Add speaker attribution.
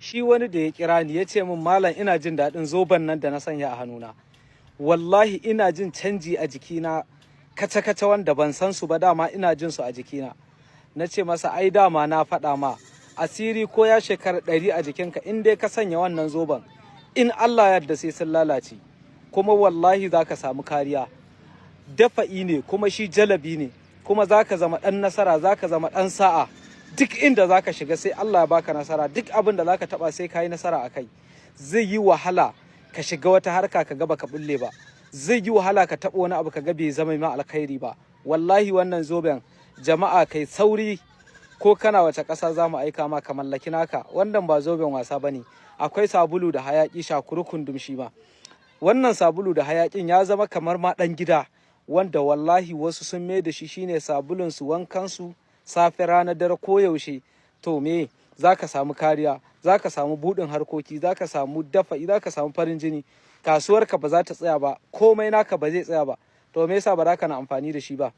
Speaker 1: shi wani da ya kira ni ya ce min malam ina jin daɗin zoben nan da na sanya a hannuna, wallahi ina jin canji a jikina kace-kace wanda ban san su ba, dama ina jin su a jikina. Na ce masa ai dama na faɗa ma asiri ko ya shekara 100 a jikinka in dai ka sanya wannan zoben, in Allah yarda sai sun lalace, kuma wallahi za ka samu kariya. Dafa'i ne kuma shi jalabi ne, kuma za ka zama ɗan nasara, za ka zama ɗan sa'a. Duk inda za ka shiga sai Allah ya baka nasara, duk abin da za ka taɓa sai ka yi nasara a kai. Zai yi wahala ka shiga wata harka ka ga baka bulle ba, zai yi wahala ka taɓa wani abu ka ga bai zama ma alkhairi ba. Wallahi wannan zoben jama'a kai sauri, ko kana wace ƙasa za mu aika ma ka mallaki naka. Wannan ba zoben wasa ba ne. Akwai sabulu da hayaƙi shakurukun dumshi ma. Wannan sabulu da hayaƙin ya zama kamar ma ɗan gida, wanda wallahi wasu sun mai da shi shine sabulun su wankan su safe rana dare koyaushe. To me za ka samu kariya, za ka samu buɗin harkoki, za ka samu dafa'i, za ka samu farin jini, kasuwarka ba za ta tsaya ba, komai naka ba zai tsaya ba. To me yasa ba za ka na amfani da shi ba?